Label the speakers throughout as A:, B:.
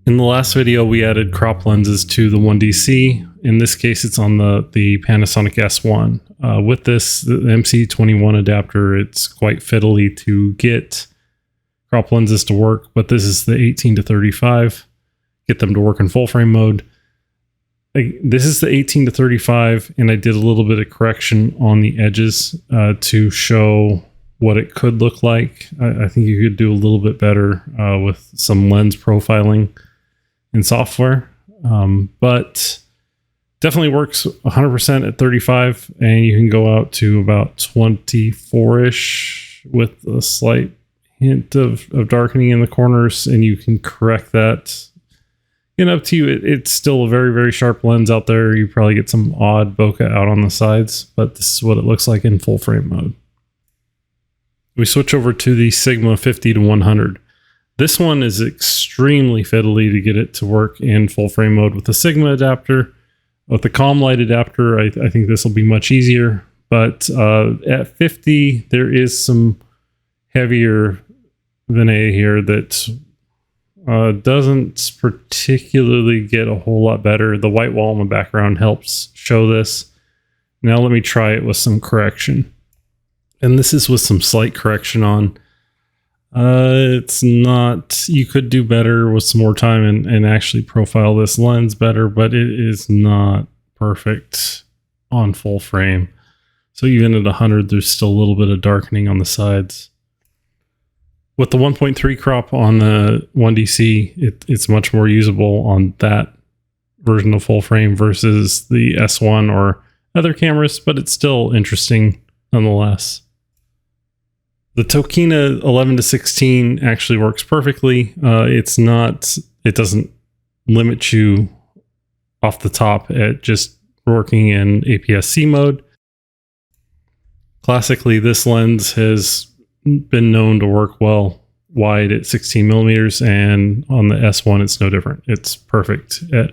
A: In the last video, we added crop lenses to the 1DC. In this case, it's on the Panasonic S1. With this, the MC21 adapter, it's quite fiddly to get crop lenses to work, but this is the 18 to 35. Get them to work in full frame mode. This is the 18 to 35, and I did a little bit of correction on the edges to show what it could look like. I think you could do a little bit better with some lens profiling in software, but definitely works 100% at 35, and you can go out to about 24-ish with a slight hint of darkening in the corners, and you can correct that. And up to you. It's still a very, very sharp lens out there. You probably get some odd bokeh out on the sides, but this is what it looks like in full frame mode. We switch over to the Sigma 50 to 100. This one is extremely fiddly to get it to work in full frame mode with the Sigma adapter. With the calm light adapter, I think this will be much easier. But at 50, there is some heavier vignette here that doesn't particularly get a whole lot better. The white wall in the background helps show this. Now let me try it with some correction. And this is with some slight correction on. It's not, you could do better with some more time and actually profile this lens better, but it is not perfect on full frame. So even at 100, there's still a little bit of darkening on the sides. With the 1.3 crop on the 1DC, it's much more usable on that version of full frame versus the S1 or other cameras, but it's still interesting nonetheless. The Tokina 11 to 16 actually works perfectly. It doesn't limit you off the top at just working in APS-C mode. Classically, this lens has been known to work well wide at 16 millimeters, and on the S1 it's no different. It's perfect at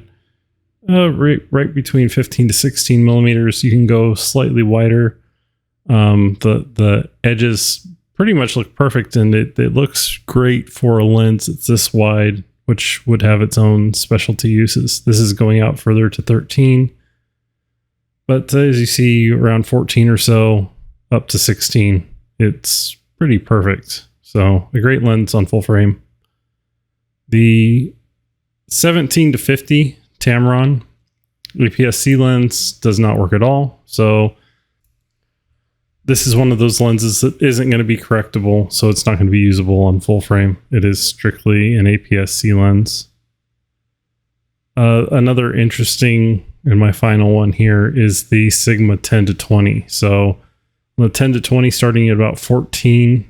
A: right between 15 to 16 millimeters. You can go slightly wider. The edges pretty much look perfect, and it looks great for a lens that's this wide, which would have its own specialty uses. This is going out further to 13, but as you see, around 14 or so up to 16, it's pretty perfect. So a great lens on full frame. The 17 to 50 Tamron APS-C lens does not work at all. So this is one of those lenses that isn't going to be correctable, so it's not going to be usable on full frame. It is strictly an APS-C lens. Another interesting, and my final one here, is the Sigma 10 to 20. So the 10 to 20 starting at about 14,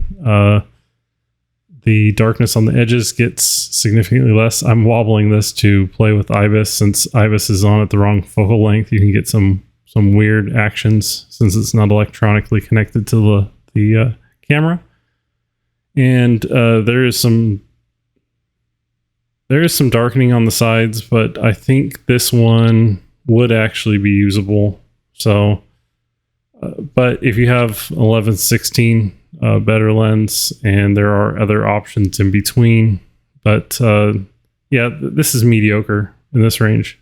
A: the darkness on the edges gets significantly less. I'm wobbling this to play with IBIS. Since IBIS is on at the wrong focal length, you can get some weird actions since it's not electronically connected to the camera. And there is some darkening on the sides, but I think this one would actually be usable. So, but if you have 11-16 better lens, and there are other options in between, but yeah, this is mediocre in this range.